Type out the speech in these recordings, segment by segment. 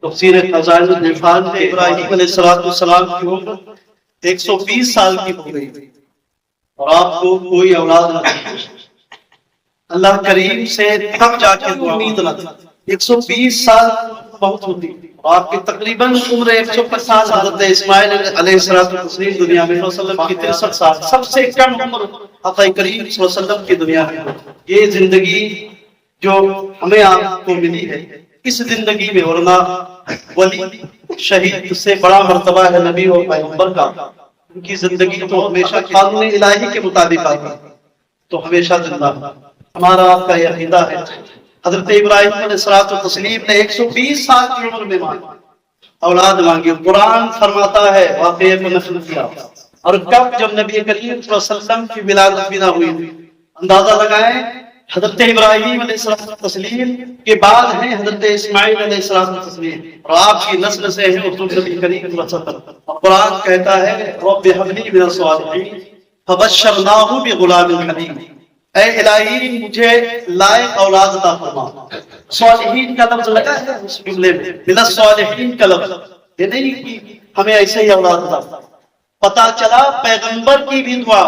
تفسیر خزائن العرفان میں ابراہیم علیہ السلام کی عمر 120 سال کی ہو گئی اور آپ کو کوئی اولاد نہ تھی۔ اللہ کریم سے تب جا کے امید نہ تھی۔ 120 سال بہت ہوتی اور آپ کی تقریباً عمر 150 سال۔ حضرت اسماعیل علیہ السلام دنیا میں صلی اللہ علیہ وسلم کی 63 سال، سب سے کم عمر آقا کریم صلی اللہ علیہ وسلم کی دنیا میں۔ یہ زندگی جو ہمیں آپ کو ملی ہے، اس زندگی میں ورنہ ولی شہید سے بڑا مرتبہ ہے نبی اور پیغمبر کا، ان کی زندگی تو ہمیشہ قانون الہی کے مطابق آتی، تو ہمیشہ زندہ۔ ہمارا آپ کا یہ عقیدہ ہے، حضرت ابراہیم علیہ السلام نے 120 سال کی عمر میں اولاد مانگی۔ قرآن فرماتا ہے واقعے کو نقل کیا، اور کب جب نبی کریم صلی اللہ علیہ وسلم کی ولادت بھی نہ ہوئی، اندازہ لگائیں حضرت ابراہیم علیہ السلام کے بعد ہیں حضرت اسماعیل علیہ السلام، اور آپ کی نسل سے ہیں نبی کریم صلی اللہ علیہ وسلم۔ اور قرآن کہتا ہے رب هب لي من الصالحين فبشرناه بغلام حليم، اے الہی مجھے لائق اولاد عطا فرما۔ صالحین کا لفظ لگا ہے اس جملے میں، من الصالحین کا لفظ، یہ نہیں کہ ہمیں ایسے ہی اولاد عطا۔ پتا چلا پیغمبر کی بھی دعا،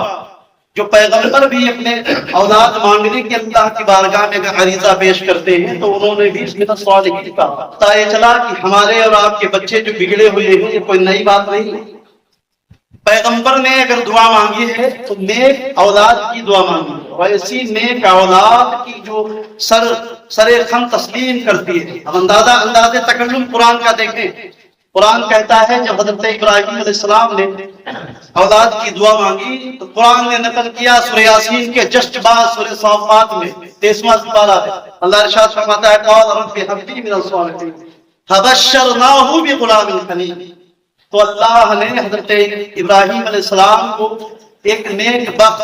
جو پیغمبر بھی اپنے اولاد مانگنے کے اللہ کی بارگاہ میں عریضہ پیش کرتے ہیں تو انہوں نے بھی من الصالحین کہا۔ پتا یہ چلا کہ ہمارے اور آپ کے بچے جو بگڑے ہوئے ہیں یہ کوئی نئی بات نہیں ہے۔ پیغمبر نے اگر دعا مانگی ہے تو نیک اولاد کی دعا مانگی ہے، اور ایسی نیک اولاد کی جو سر خم تسلیم کرتی ہے۔ اب انداز تکلم قرآن کا دیکھیں، قرآن کہتا ہے جب حضرت ابراہیم علیہ السلام نے اولاد کی دعا مانگی تو قرآن نے نقل کیا سورہ یاسین کے جسٹ بعد سورہ صافات میں 23واں سپارہ ہے، اللہ ارشاد فرماتا ہے قال رب هب لي من الصالحين فبشرناه بغلام حليم۔ تو اللہ نے حضرت ابراہیم علیہ السلام کو ایک نیک بخت،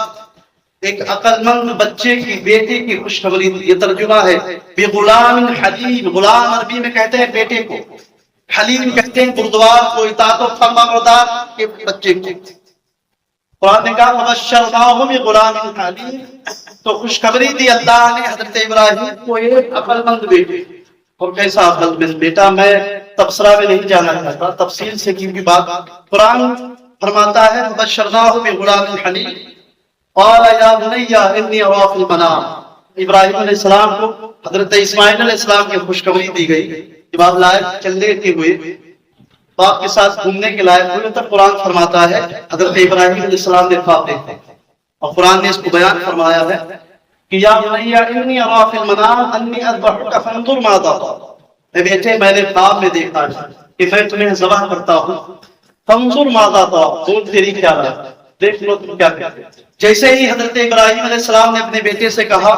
ایک عقل مند بچے کی بیٹے کی خوشخبری دی۔ یہ ترجمہ ہے بغلام حلیم، غلام عربی میں کہتے ہیں بیٹے کو، حلیم کہتے ہیں بردبار کو، اطاعت و فرما بردار کے بچے کو۔ قرآن نے کہا فبشرناه بغلام حلیم، تو خوشخبری دی اللہ نے حضرت ابراہیم کو ایک عقل مند بیٹے۔ اور کیسا عقل مند بیٹا، میں تبصرہ میں نہیں جانا چاہتا تفصیل سے، کیونکہ بات قرآن فرماتا ہے فبشرناه بغلام حلیم قال یا بنی انی ارى في المنام۔ ابراہیم علیہ السلام کو حضرت اسماعیل علیہ السلام کی خوشخبری دی گئی، جب آپ لائق چلنے کے ہوئے، باپ کے ساتھ گھومنے کے لائق ہوئے، تب قرآن فرماتا ہے حضرت ابراہیم علیہ السلام نے خواب دیکھا، اور قرآن نے اس کو بیان فرمایا ہے کہ یا بنی انی ارى في المنام انی اذبحک فانظر ماذا ترى، اے بیٹے میں نے خواب میں دیکھا کہ میں تمہیں ذبح کرتا ہوں، فانظر ماذا ترى، تو تیری کیا رائے، دیکھ لو تم کیا کہتے۔ جیسے ہی حضرت ابراہیم علیہ السلام نے اپنے بیٹے سے کہا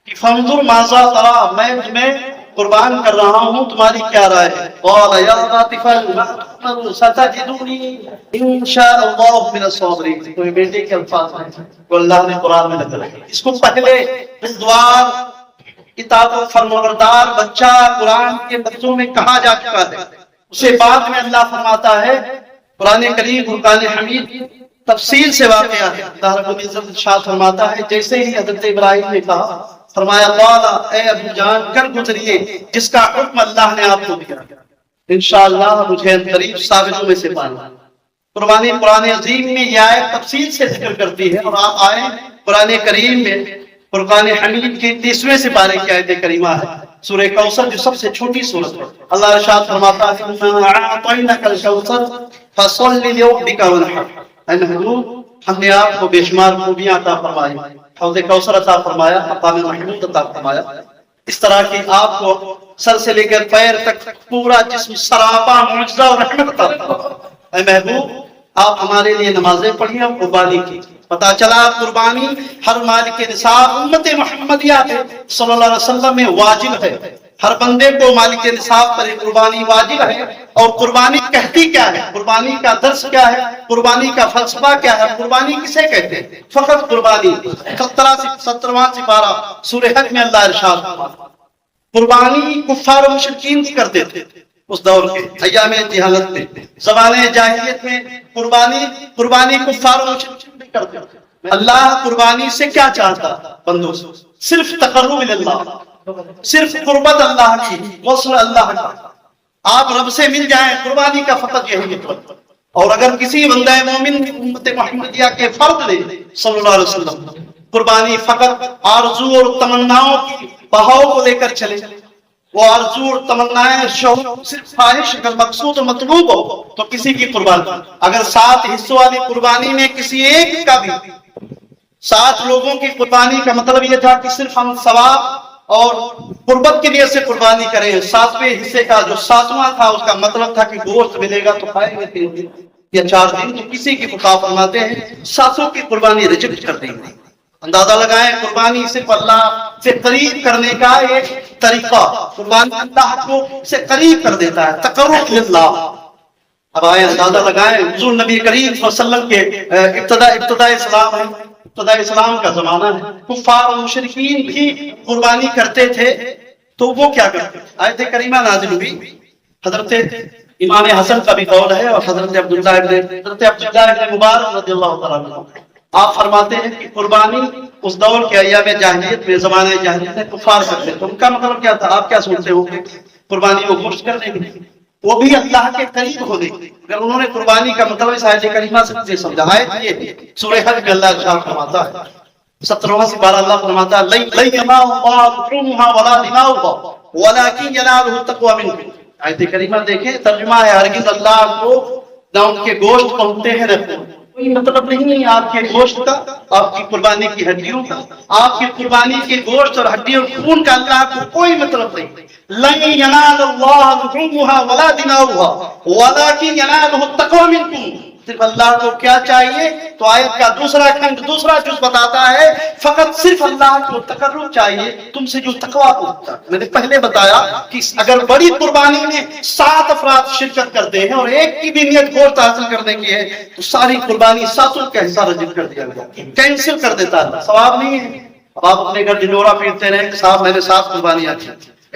کہ فانظر ماذا ترى، میں تمہیں قربان کر رہا ہوں، تمہاری کیا رائے ہے؟ قال یا غافل ستجدنی ان شاء اللہ من الصابرین۔ تو یہ بیٹے کے الفاظ ہیں جو اللہ نے قرآن میں نقل کیے۔ اس کو پہلے بردبار اطاعت و فرمانبردار بچہ قرآن کے لفظوں میں کہا جا چکا ہے، اسے بعد میں اللہ فرماتا ہے قرآن کریم فرقان حمید تفصیل سے واقعہ ہے۔ اللہ رب العزت ارشاد فرماتا ہے جیسے ہی حضرت ابراہیم نے کہا، فرمایا قالا، اے ابو جان کر گزریے جس کا حکم اللہ نے آپ کو دیا، انشاءاللہ مجھے قریب ثابتوں میں سے پانا۔ قربانی قرآن عظیم میں یہ آیت تفصیل سے ذکر کرتی ہے، اور آپ آئیں قرآن کریم میں فرقان حمید کی 30ویں سپارے کی آیت کریمہ ہے، سورہ کوثر جو سب سے چھوٹی سورت ہے۔ اللہ ارشاد فرماتا ہے اِنَّا أَعْطَيْنَاكَ الْكَوْثَرَ فَصَلِّ لِرَبِّكَ وَانْحَرْ، اے محبوب ہم نے آپ کو بے شمار خوبیاں عطا فرمائی، حوض کوثر عطا فرمایا، مقام محمود عطا فرمایا، اس طرح کہ آپ کو سر سے لے کر پیر تک پورا جسم سراپا معجزہ اور رحمت عطا فرمایا۔ اے محبوب آپ ہمارے لیے نمازیں پڑھی اور قربانی کی۔ پتا چلا قربانی ہر مالک نصاب امت محمدیہ صلی اللہ علیہ وسلم میں واجب ہے، ہر بندے کو مالک نصاب پر قربانی واجب ہے۔ اور قربانی کہتی کیا ہے، قربانی کا درس کیا ہے، قربانی کا فلسفہ کیا ہے، قربانی کسے کہتے ہیں؟ فقط قربانی 17واں سپارہ سورہ حج میں اللہ ارشاد فرماتا ہے قربانی کفار و مشرکین کرتے تھے اس دور کے ایام جہالت میں، زمانے جاہلیت میں قربانی کفار و مشرکین بھی کرتے تھے۔ اللہ قربانی سے کیا چاہتا بندوں سے؟ صرف تقرب اللہ، صرف قربت اللہ کی، وصل اللہ کا۔ آپ رب سے مل جائیں، قربانی کا فقط یہی مطلب۔ اور اگر کسی بندہ مومن امت محمدیہ کے فرد نے صلی اللہ علیہ وسلم قربانی فقط آرزو اور تمناؤں کی بہاؤ کو لے کر چلے، وہ آرزو اور تمنائیں شوق صرف خواہش اگر مقصود و مطلوب ہو تو کسی کی قربانی، اگر 7 حصوں والی قربانی میں کسی ایک کا بھی 7 لوگوں کی قربانی کا مطلب یہ تھا کہ صرف ہم ثواب اور قربت کی نیت سے قربانی کریں، 7ویں حصے کا جو 7واں تھا اس کا مطلب تھا کہ گوشت ملے گا تو کھائیں گے 3 دن یا 4 دن، تو کسی کی خطاب فرماتے ہیں 700 کی قربانی ریجیکٹ کر دیں گے۔ اندازہ لگائیں، قربانی صرف اللہ سے قریب کرنے کا ایک طریقہ، قربانی اللہ کو سے قریب کر دیتا ہے، تقرب للہ۔ اب آئے اندازہ لگائیں، حضور نبی کریم صلی اللہ علیہ وسلم کے ابتدا اسلام ہے، ابتدا اسلام کا زمانہ ہے، کفار و مشرکین بھی قربانی کرتے تھے، تو وہ کیا کرتے؟ آیت کریمہ نازل ہوئی، حضرت امام حسن کا بھی قول ہے اور حضرت عبداللہ ابن مبارک رضی اللہ تعالیٰ عنہ، آپ فرماتے ہیں کہ قربانی اس دور کے ایام جاہلیت میں، زمانے جاہلیت میں کفار کرتے تھے۔ ان کا مطلب کیا تھا؟ آپ کیا سوچتے ہو کہ قربانی کو گوشت کرنے کے لیے؟ وہ بھی اللہ کے قریب ہونے کے لیے۔ اگر انہوں نے قربانی کا مطلب اس آیت کریمہ سے سمجھا، آیت یہ سورہ حج میں اللہ ارشاد فرماتا ہے 17واں سپارہ، اللہ فرماتا ہے لَن يَنَالَ اللَّهَ لُحُومُهَا وَلَا دِمَاؤُهَا وَلَكِنْ يَنَالُهُ التَّقْوَىٰ مِنكُمْ۔ آیت کریمہ دیکھیں، ترجمہ ہے ہرگز اللہ کو نہ ان کے گوشت پہنچتے ہیں نہ خون۔ کوئی مطلب نہیں ہے آپ کے گوشت کا، آپ کی قربانی کی ہڈیوں کا، آپ کی قربانی کے گوشت اور ہڈیوں خون کا اللہ کو کوئی مطلب نہیں۔ لَن يَنَالَ اللَّهَ لُحُومُهَا وَلَا دِمَاؤُهَا وَلَكِنْ يَنَالُهُ التَّقْوَىٰ مِنكُمْ۔ صرف اللہ کو کیا چاہیے؟ تو آیت کا دوسرا کھنڈ، دوسرا جز بتاتا ہے فقط صرف اللہ کو تقرب چاہیے، تم سے جو تقویٰ ہوتا ہے۔ میں نے پہلے بتایا کہ اگر بڑی قربانی میں 7 افراد شرکت کرتے ہیں اور ایک کی بھی نیت گوشت حاصل کرنے کی ہے تو ساری قربانی 7 کا حصہ رجب کر دیا گیا، کینسل کر دیتا ہے، ثواب نہیں ہے۔ اب آپ اپنے گھر ڈنڈورا پیٹتے رہے کہ صاحب میں نے 7 قربانیاں کی،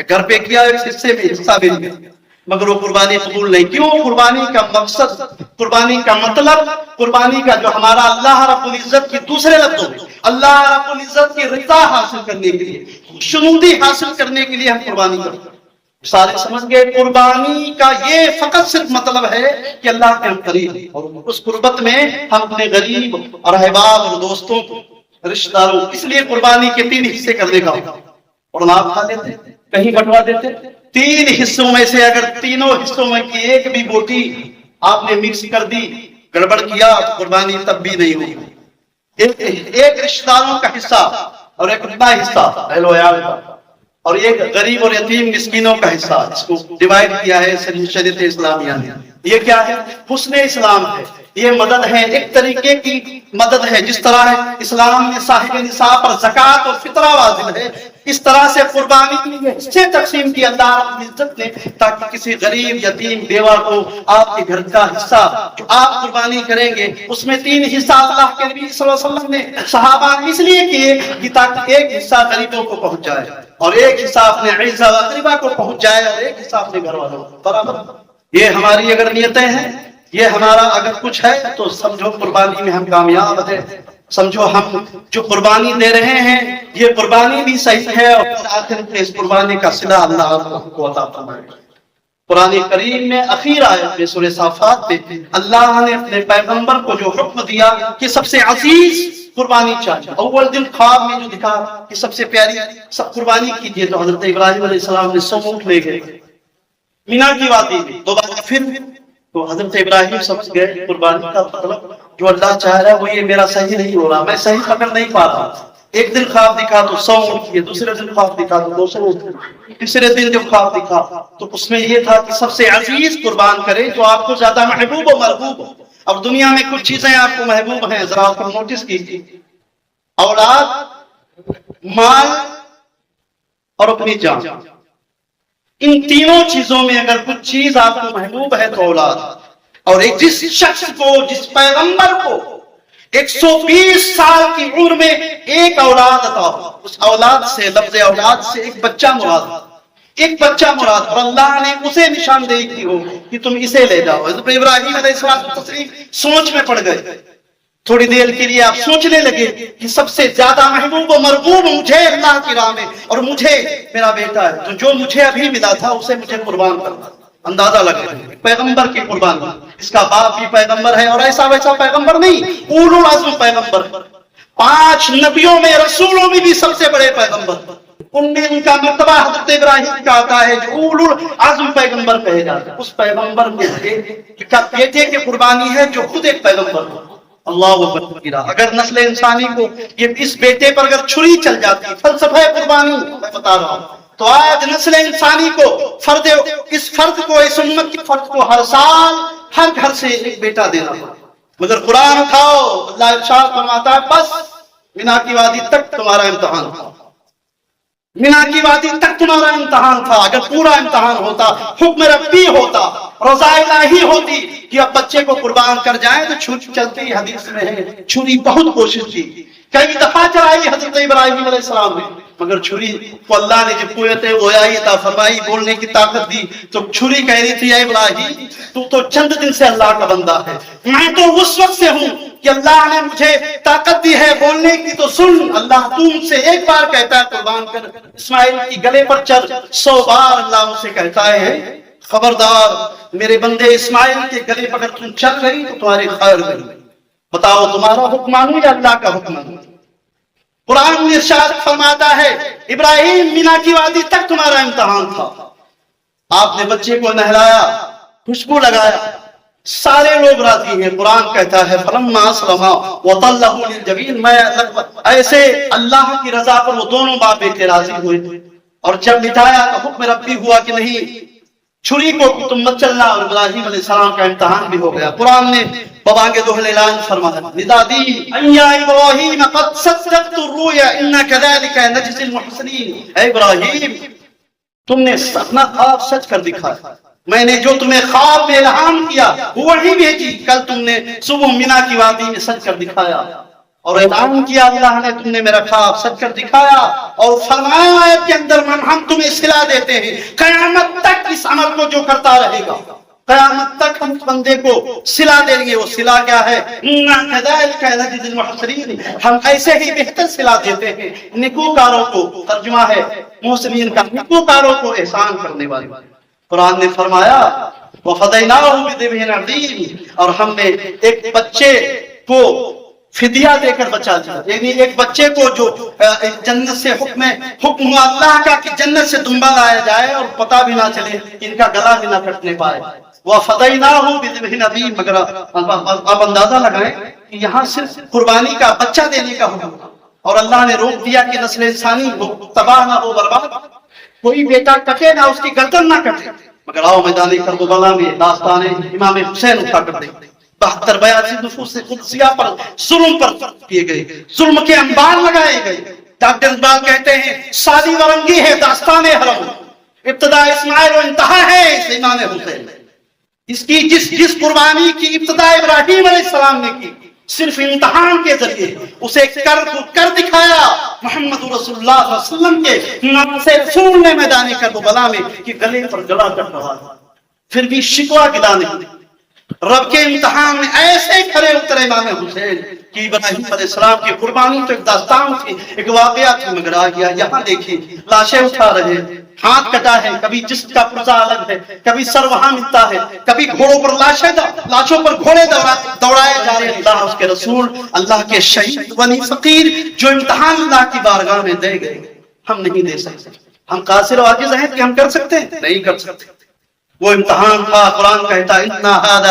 گھر پہ کیا ایک حصے میں حصہ بھی نہیں، مگر وہ قربانی قبول نہیں۔ کیوں؟ قربانی کا مقصد، قربانی کا مطلب، قربانی کا جو ہمارا اللہ رب العزت کی دوسرے لفظوں میں اللہ رب العزت کی رضا حاصل کرنے کے لیے، شنودی حاصل کرنے کے لیے ہم قربانی کرتے ہیں۔ سارے سمجھ گئے؟ قربانی کا یہ فقط صرف مطلب ہے کہ اللہ کے ہم قریب، اور اس قربت میں ہم اپنے غریب اور احباب اور دوستوں کو، رشتہ داروں، اس لیے قربانی کے 3 حصے کرنے کا، اور آپ کھا لیتے، کہیں بٹوا دیتے۔ 3 حصوں میں سے اگر تینوں حصوں میں کی ایک بھی بوٹی آپ نے مکس کر دی، گڑبڑ کیا، تو قربانی تب بھی نہیں ہوئی۔ ایک رشتہ داروں کا حصہ اور ایک اپنا حصہ اہل و عیال کا، اور ایک غریب اور یتیم مسکینوں کا حصہ، اس کو ڈیوائڈ کیا ہے شریعت اسلامیہ نے۔ یہ کیا ہے؟ حسن اسلام ہے، یہ مدد ہے، ایک طریقے کی مدد ہے۔ جس طرح اسلام میں صاحب نصاب پر زکوٰۃ اور فطرہ واجب ہے، اس طرح سے قربانی سے تقسیم کی اللہ رب العزت نے، تاکہ کسی غریب یتیم بیوہ کو آپ کے گھر کا حصہ جو آپ قربانی کریں گے اس میں 3 حصہ اللہ کے نبی صلی اللہ علیہ وسلم نے صحابہ اس لیے کیے کہ تاکہ ایک حصہ غریبوں کو پہنچ جائے اور ایک حصہ اپنے عزیز و اقربا کو پہنچ جائے اور ایک حصہ اپنے گھر والوں کو۔ برابر؟ یہ ہماری اگر نیتیں ہیں، یہ ہمارا اگر کچھ ہے تو سمجھو قربانی میں ہم کامیاب ہیں، سمجھو ہم جو قربانی دے رہے ہیں یہ قربانی بھی صحیح ہے، اور آخر میں اس قربانی کا صلہ اللہ کو عطا فرمائے۔ قرآن کریم میں اخیر آیت میں سورہ صافات میں اللہ نے اپنے پیغمبر کو جو حکم دیا کہ سب سے عزیز قربانی چاہیے، اول دن خواب میں جو دکھا کہ سب سے پیاری سب قربانی کیجیے، تو حضرت ابراہیم علیہ السلام نے 100 اونٹ لے گئے مینا کی وادی میں، دوبارہ پھر تو حضرت ابراہیم سمجھ گئے قربانی کا مطلب جو اللہ چاہ رہا ہے وہ یہ میرا صحیح نہیں ہو رہا، میں صحیح پکڑ نہیں پا رہا۔ ایک دن خواب دکھا تو 100 اونٹ کیے، دوسرے دن خواب دکھا تو 200 اونٹ، تیسرے دن جب خواب دکھا تو اس میں یہ تھا کہ سب سے عزیز قربان کرے جو آپ کو زیادہ محبوب و مرغوب ہو۔ اب دنیا میں کچھ چیزیں آپ کو محبوب ہیں، ذرا آپ کو نوٹس کیجیے، اولاد، مال اور اپنی جان، ان تینوں چیزوں میں اگر کچھ چیز آپ کو محبوب ہے تو اولاد، اور ایک جس شخص کو، جس پیغمبر کو 120 سال کی عمر میں ایک اولاد عطا ہو، اس اولاد سے، لفظ اولاد سے ایک بچہ مراد، ایک بچہ مراد، اور اللہ نے اسے نشاندہی کی ہو کہ تم اسے لے جاؤ۔ حضرت ابراہیم علیہ السلام سوچ میں پڑ گئے، تھوڑی دیر کے لیے آپ سوچنے لگے کہ سب سے زیادہ محبوب و مرغوب مجھے اللہ کی راہ میں اور مجھے میرا بیٹا ہے، تو جو مجھے ابھی ملا تھا اسے مجھے قربان کرنا۔ اندازہ لگا پیغمبر کی قربانی، اس کا باپ بھی پیغمبر ہے اور ایسا ویسا پیغمبر نہیں، اولو العزم پیغمبر، 5 نبیوں میں رسولوں میں بھی سب سے بڑے پیغمبر، ان میں ان کا مرتبہ حضرت ابراہیم کا آتا ہے جو اولو العزم پیغمبر کہے جاتے ہیں، اس پیغمبر کے بیٹے کی قربانی ہے جو خود ایک پیغمبر ہو۔ اللہ اکبر، اگر نسل انسانی کو یہ اس بیٹے پر اگر چھری چل جاتی، فلسفہ قربانی میں بتا رہا ہوں، تو آج نسل انسانی کو اس فرد کو، اس امت کے فرد کو ہر سال ہر گھر سے ایک بیٹا دینا پڑا، مگر قرآن اٹھاؤ، اللہ ارشاد فرماتا ہے بس مینا کی وادی تک تمہارا امتحان تھا، مینا کی وادی تک تمہارا امتحان تھا، اگر پورا امتحان ہوتا، حکم ربی ہوتا، رضا الہی ہوتی کہ اب بچے کو قربان کر جائیں تو چھری چلتی، حدیث میں ہے چھری بہت کوشش کی، کئی دفعہ چلائی حضرت ابراہیم علیہ السلام نے، مگر چھری کو اللہ نے جب قوت گویائی عطا فرمائی، بولنے کی طاقت دی، تو چھری کہہ رہی تھی اے ابراہیم تو چند دن سے اللہ کا بندہ ہے، میں تو اس وقت سے ہوں کہ اللہ نے مجھے طاقت دی ہے بولنے کی، تو سن، اللہ تو مجھ سے ایک بار کہتا ہے قربان کر، اسماعیل کی گلے پر چل، 100 بار اللہ مجھ سے کہتا ہے خبردار میرے بندے اسماعیل کے گلے پر اگر تم چل رہی تو تمہاری خیر ہوگی، بتاؤ تمہارا حکم مانوں یا اللہ کا حکم مانوں؟ قرآن میں ارشاد فرماتا ہے ابراہیم مینا کی وادی تک تمہارا امتحان تھا، آپ نے بچے کو نہلایا، خوشبو لگایا، سارے لوگ راضی ہیں، قرآن کہتا ہے فلما اسلما وطلہ للجبین، میں ایسے اللہ کی رضا پر وہ دونوں باپ بیٹے راضی ہوئے، اور جب مٹایا تو حکم ربی ہوا کہ نہیں چھری کو تم مت چلنا، اور ابراہیم علیہ السلام کا امتحان بھی ہو گیا۔ قرآن نے ببانگ دوہل اعلان فرمایا ندادی یا ابراہیم قد صدقت الرؤیا انا كذلك نجزي المحسنین، اے ابراہیم تم نے اپنا خواب سچ کر دکھایا، میں نے جو تمہیں خواب میں الہام کیا وہی بھیجی، کل تم نے صبح مینا کی وادی میں سچ کر دکھایا اور اعلان کیا اللہ نے تم نے میرا خواب سچ کر دکھایا، اور فرمایا آیت کے اندر ہم تمہیں صلہ دیتے ہیں قیامت تک اس عمل کو جو کرتا رہے گا، قیامت تک ہم بندے کو صلہ دیں گے۔ وہ صلہ کیا ہے؟ كذلك نجزي المحسنین، ہم ایسے ہی بہتر صلہ دیتے ہیں نیکوکاروں کو، ترجمہ ہے محسنین کا نیکوکاروں کو احسان کرنے والے۔ قرآن نے فرمایا وَفَدَيْنَاهُ بِذِبْحٍ عَظِيمٍ، اور ہم نے ایک بچے کو فدیہ دے کر بچا دیا، یعنی ایک بچے کو جو جنت سے حکم ہوا اللہ کا کہ جنت سے دمبا لایا جائے اور پتہ بھی نہ چلے، ان کا گلا بھی نہ کٹنے پائے، وَفَدَيْنَاهُ بِذِبْحٍ عَظِيمٍ۔ مگر آپ اندازہ لگائیں کہ یہاں صرف قربانی کا بچہ دینے کا حکم، اور اللہ نے روک دیا کہ نسل انسانی ہو تباہ نہ ہو برباد، کوئی بیٹا کٹے نہ، اس کی گردن نہ کٹے، مگر آؤ میدان کربلا میں داستان امام حسین اٹھا کر دیں، 72-82 نفوس قدسیہ پر ظلم پر کیے گئے، ظلم کے انبار لگائے گئے۔ ڈاکٹر اقبال کہتے ہیں سادی ورنگی ہے داستان حرم، ابتدا اسماعیل و انتہا ہے اس امام حسین، اس کی جس قربانی کی ابتدا ابراہیم علیہ السلام نے کی، صرف امتحان کے ذریعے اسے کر دکھایا محمد رسول اللہ صلی اللہ علیہ وسلم کے نام سے رسول نے میدان کربلا میں کہ گلے پر گلا کٹ رہا تھا، پھر بھی شکوہ گلا نہیں، رب کے امتحان میں ایسے کھڑے اترے امام حسین کہ ابراہیم علیہ السلام کی قربانی تو ایک داستان تھی، ایک واقعہ تھی، مگر آ گیا یہاں دیکھیں لاشیں اٹھا رہے، ہاتھ کٹا ہے، کبھی جسم کا پرزہ الگ ہے، کبھی سر وہاں ملتا ہے، کبھی گھوڑوں پر لاشوں پر گھوڑے دوڑائے جا رہے ہیں، اللہ اس کے رسول، اللہ کے شہید بنی فقیر جو امتحان اللہ کی بارگاہ میں دے گئے، ہم نہیں دے سکتے، ہم قاصر و عاجز ہیں کہ ہم کر سکتے ہیں؟ نہیں کر سکتے۔ وہ امتحان تھا، قرآن کہتا ہے اِنَّا هَذَا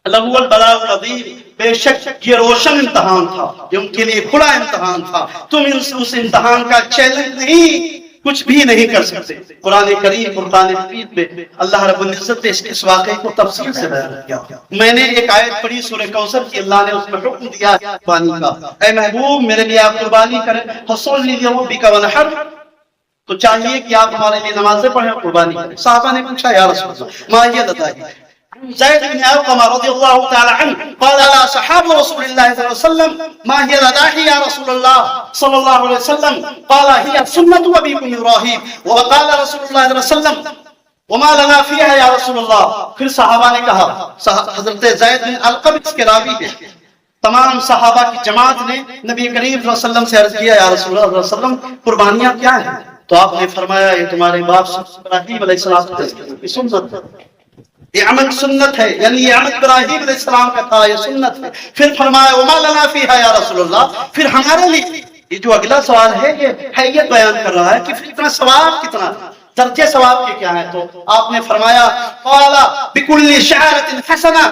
لَهُوَ الْبَلَاءُ الْعَظِيمُ، بے شک یہ روشن امتحان تھا، یہ ان کے لیے کھلا امتحان تھا، تم اس امتحان کا چیلنج نہیں، کچھ بھی نہیں کر سکتے۔ قرآن کریم قرآن حمید میں اللہ رب العزت نے اس واقعے کو تفصیل سے بیان کیا۔ میں نے ایک آیت پڑھی سورہ کوثر کی، اللہ نے اس میں حکم دیا قربانی کا، اے محبوب میرے لیے آپ قربانی کریں، فَصَلِّ لِرَبِّكَ وَانْحَرْ، تو چاہیے کہ آپ ہمارے لیے نمازیں پڑھیں اور قربانی کریں۔ صحابہ نے پوچھا یا رسول اللہ ما هي الهدايا؟ زید بن ارقم رضی اللہ تعالی عنہ قال لا صحاب رسول اللہ صلی اللہ علیہ وسلم ما هي الهدايا یا رسول اللہ صلی اللہ علیہ وسلم؟ قال هي سنة ابيكم ابراہیم، وقال رسول اللہ صلی اللہ علیہ وسلم وما لنا فيها یا رسول اللہ۔ پھر صحابہ نے کہا، حضرت زید بن ارقم اس کے راوی ہیں، تمام صحابہ کی جماعت نے نبی کریم صلی اللہ علیہ وسلم سے عرض کیا یا رسول اللہ صلی اللہ علیہ وسلم قربانیاں کیا ہیں؟ تو آپ نے فرمایا یہ تمہارے باپ ابراہیم علیہ السلام کی سنت ہے، یہ عمل سنت ہے، یعنی یہ عمل ابراہیم علیہ السلام کا تھا، یہ سنت ہے۔ پھر فرمایا وما لنا فیہا یا رسول اللہ، پھر ہمارے لیے یہ جو اگلا سوال ہے یہ حیت بیان کر رہا ہے کہ پھر اتنا ثواب کتنا، درجے ثواب کے کیا ہیں؟ تو آپ نے فرمایا قال بكل شعرة حسنة،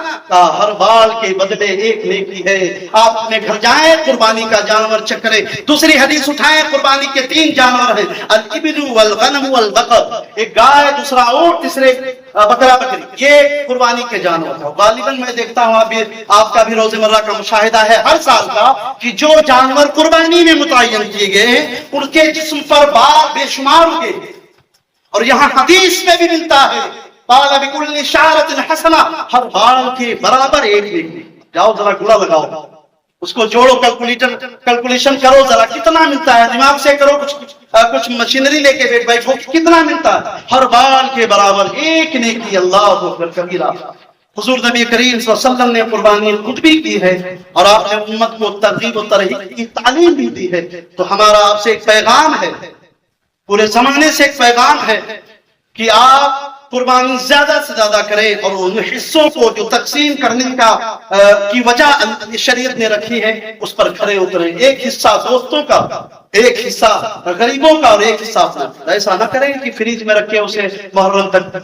ہر بال کے بدلے ایک نیکی ہے۔ آپ اپنے گھر جائیں قربانی کا جانور چکریں۔ دوسری حدیث اٹھائیں، قربانی کے 3 جانور ہیں، الابل والغنم والبقر، ایک گائے، دوسرا اونٹ، تیسرے بکرا بکری، یہ قربانی کے جانور ہیں۔ غالباً میں دیکھتا ہوں ابھی آپ کا بھی روز مرہ کا مشاہدہ ہے ہر سال کا کہ جو جانور قربانی میں متعین کیے گئے ہیں ان کے جسم پر بال بے شمار ہوئے، اور یہاں حدیث میں بھی ملتا ہے قال بكل شعرة حسنة، ہر بال کے برابر ایک نیکی۔ جاؤ ذرا گڑا لگاؤ، اس کو جوڑو، کیلکولیشن کرو ذرا کتنا ملتا ہے، دماغ سے کرو، کچھ مشینری لے کے بیٹھو کتنا ملتا ہے، ہر بال کے برابر ایک نیکی۔ اللہ اکبر کبیرہ۔ حضور نبی کریم صلی اللہ علیہ وسلم نے قربانی خود بھی کی ہے اور آپ نے امت کو ترغیب و ترہیب کی تعلیم بھی دی ہے۔ تو ہمارا آپ سے ایک پیغام ہے، پورے زمانے سے ایک پیغام ہے کہ آپ قربانی زیادہ سے زیادہ کریں، اور ان حصوں کو جو تقسیم کرنے کی وجہ شریعت نے رکھی ہے اس پر کھڑے اتریں۔ ایک حصہ دوستوں کا، ایک حصہ غریبوں کا اور ایک حصہ اپنا۔ ایسا نہ کریں کہ فریج میں رکھے اسے محرم تک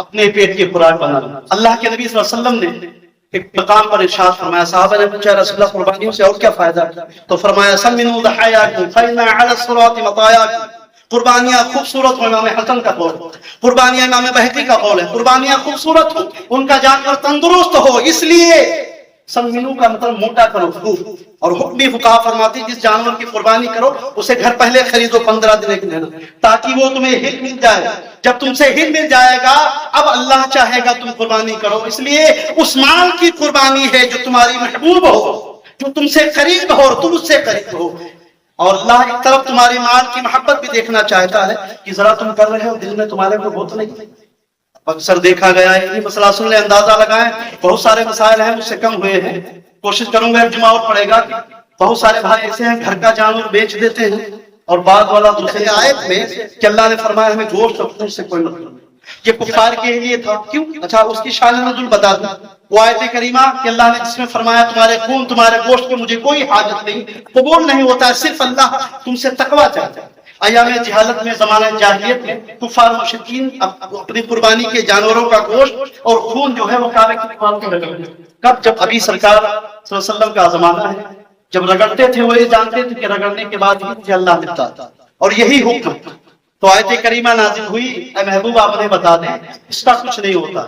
اپنے پیٹ کی خوراک بنا لیں۔ اللہ کے نبی صلی اللہ علیہ وسلم نے ایک مقام پر ارشاد فرمایا، صحابہ نے پوچھا رسول اللہ قربانیوں سے اور کیا فائدہ؟ تو فرمایا سمنوا ضحاياكم فإن على الصراط مطاياكم، قربانیاں خوبصورت ہو، امام حسن کا قول، قربانیاں امام بہقی کا قول ہے، قربانیاں خوبصورت ہو، ان کا جانور تندرست ہو، اس لیے سمنو کا مطلب موٹا کرو، اور حکمی فقہا فرماتی جس جانور کی قربانی کرو اسے گھر پہلے خریدو 15 دن کے لینا، تاکہ وہ تمہیں ہل مل جائے۔ جب تم سے ہل مل جائے گا اب اللہ چاہے گا تم قربانی کرو، اس لیے اس مال کی قربانی ہے جو تمہاری محبوب ہو، جو تم سے قریب ہو اور تم اس سے قریب ہو۔ اور اللہ ایک طرف تمہاری مال کی محبت بھی دیکھنا چاہتا ہے کہ ذرا تم کر رہے ہو دل میں تمہارے کو بہت نہیں۔ اکثر دیکھا گیا ہے، یہ مسئلہ سن لیں، اندازہ لگائیں، بہت سارے مسائل ہیں مجھ سے کم ہوئے ہیں، کوشش کروں گا جمعہ اور پڑے گا کہ بہت سارے بھائی ایسے ہیں گھر کا جانور بیچ دیتے ہیں، اور بعد والا دوسرے آیت میں کہ اللہ نے فرمایا ہمیں گوشت اور خون سے کوئی مطلب نہیں، یہ کفار کے لیے تھا۔ کیوں؟ اچھا اس کی شان نزول بتا دوں، وہ آیت کریمہ کہ اللہ نے جس میں فرمایا تمہارے خون تمہارے گوشت کی مجھے کوئی حاجت نہیں، قبول نہیں ہوتا ہے، صرف اللہ تم سے تقویٰ چاہتا ہے۔ ایام جہالت میں، زمانہ جاہلیت میں کفار مشرکین اپنی قربانی کے جانوروں کا گوشت اور خون جو ہے وہ کعبے کی دیواروں پر رگڑتے۔ کب؟ جب ابھی سرکار صلی اللہ علیہ وسلم کا زمانہ ہے، جب رگڑتے تھے وہ یہ جانتے تھے کہ رگڑنے کے بعد ہی مجھے اللہ ملتا تھا، اور یہی حکم۔ تو آیت کریمہ نازل ہوئی، اے محبوب آپ انہیں بتا دیں اس کا کچھ نہیں ہوتا،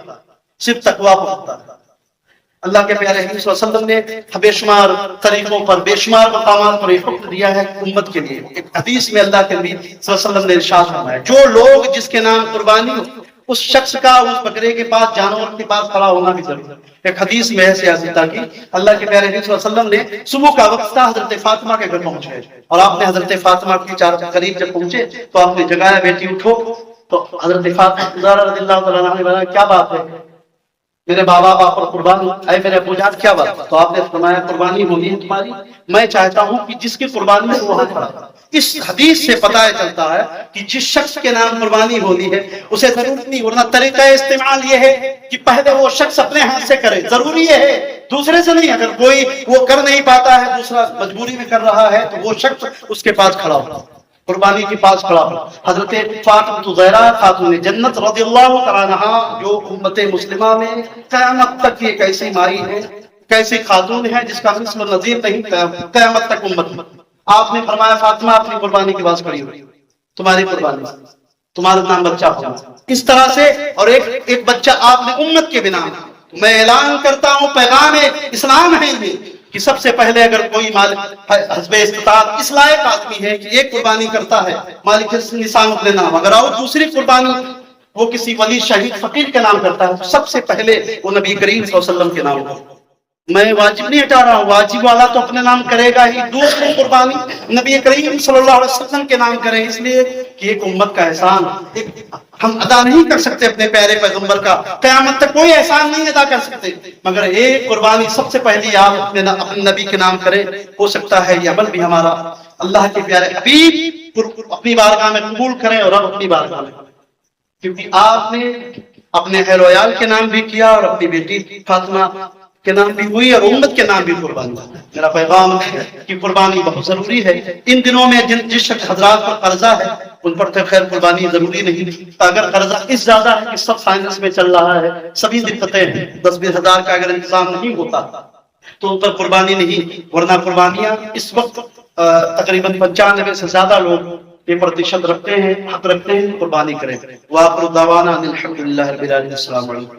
صرف تقویٰ ہوتا ہے۔ اللہ کے پیارے حبیب صلی اللہ علیہ وسلم نے بے شمار طریقوں پر، بے شمار مقامات پر یہ حکم دیا ہے امت کے لیے۔ ایک حدیث میں اللہ کے نبی صلی اللہ علیہ وسلم نے ارشاد فرمایا جو لوگ جس کے نام قربانی ہو اس شخص کا اس بکرے کے پاس، جانور کے پاس کھڑا ہونا بھی ضروری ہے۔ ایک حدیث میں ہے سیاستہ کی، اللہ کے پیارے حبیب صلی اللہ علیہ وسلم نے صبح کا وقت تھا، حضرت فاطمہ کے گھر پہنچے، اور آپ نے حضرت فاطمہ کے قریب جب پہنچے تو آپ نے جگایا بیٹی اٹھو، تو حضرت فاطمہ رضی اللہ تعالیٰ عنہ نے بتایا کیا بات ہے، میرے بابا باپ پر قربان، اے میرے ابو جان کیا بات؟ تو آپ نے فرمایا قربانی ہونی ہے تمہاری، میں چاہتا ہوں کہ جس کی قربانی ہے وہاں کھڑا۔ اس حدیث سے پتہ چلتا ہے کہ جس شخص کے نام قربانی ہونی ہے اسے ضرورت نہیں، ورنہ طریقہ استعمال یہ ہے کہ پہلے وہ شخص اپنے ہاتھ سے کرے، ضروری یہ ہے دوسرے سے نہیں۔ اگر کوئی وہ کر نہیں پاتا ہے، دوسرا مجبوری میں کر رہا ہے، تو وہ شخص اس کے پاس کھڑا ہو، قربانی کے پاس کھڑا ہو۔ حضرت فاطمہ زہرا خاتون جنت رضی اللہ تعالیٰ عنہا جو امت مسلمہ میں قیامت تک ایک ایسی مائی ہے، کیسی خاتون ہے جس کا مثل نظیر نہیں قیامت تک امت میں۔ آپ نے فرمایا فاطمہ اپنی قربانی کے پاس کھڑی ہوئی، تمہاری قربانی، تمہارا نام بچہ ہوگا۔ اس طرح سے، اور ایک بچہ آپ نے امت کے بنا، میں اعلان کرتا ہوں پیغام اسلام ہے یہ کہ سب سے پہلے اگر کوئی مالک حسب استطاعت اس لائق آدمی ہے کہ ایک قربانی کرتا ہے مالک نسان اپنے نام، اگر اور دوسری قربانی وہ کسی ولی شہید فقیر کے نام کرتا ہے تو سب سے پہلے وہ نبی کریم صلی اللہ علیہ وسلم کے نام کرتا ہے۔ میں واجب نہیں ہٹا رہا ہوں، واجب والا تو اپنے نام کرے گا ہی، دوسری قربانی نبی کریم صلی اللہ علیہ وسلم کے نام کریں، اس لیے کہ ایک امت کا احسان ہم ادا نہیں کر سکتے اپنے پیارے پیغمبر کا، قیامت تک کوئی احسان نہیں ادا کر سکتے، مگر ایک قربانی سب سے پہلی آپ اپنے نبی کے نام کریں۔ ہو سکتا ہے یہ عمل بھی ہمارا اللہ کے پیارے حبیب اپنی بارگاہ میں قبول کریں اور رب اپنی بارگاہ میں، کیونکہ آپ نے اپنے اہل و عیال کے نام بھی کیا اور اپنی بیٹی فاطمہ کے نام بھی ہوئی اور امت کے نام بھی قربان ہوا۔ میرا پیغام ہے کہ قربانی بہت ضروری ہے۔ ان دنوں میں جس شخص حضرات پر قرضہ ہے ان پر تو خیر قربانی ضروری نہیں، اگر قرضہ اس زیادہ ہے کہ سب فائننس میں چل رہا ہے، سبھی دقتیں ہیں، 10-20 ہزار کا اگر انتظام نہیں ہوتا تو ان پر قربانی نہیں، ورنہ قربانیاں اس وقت تقریباً 95 سے زیادہ لوگ یہ پرتیشت رکھتے ہیں، حق رکھتے ہیں قربانی کریں۔ وآخر دعوانا ان الحمد للہ رب العالمین۔ السلام علیکم۔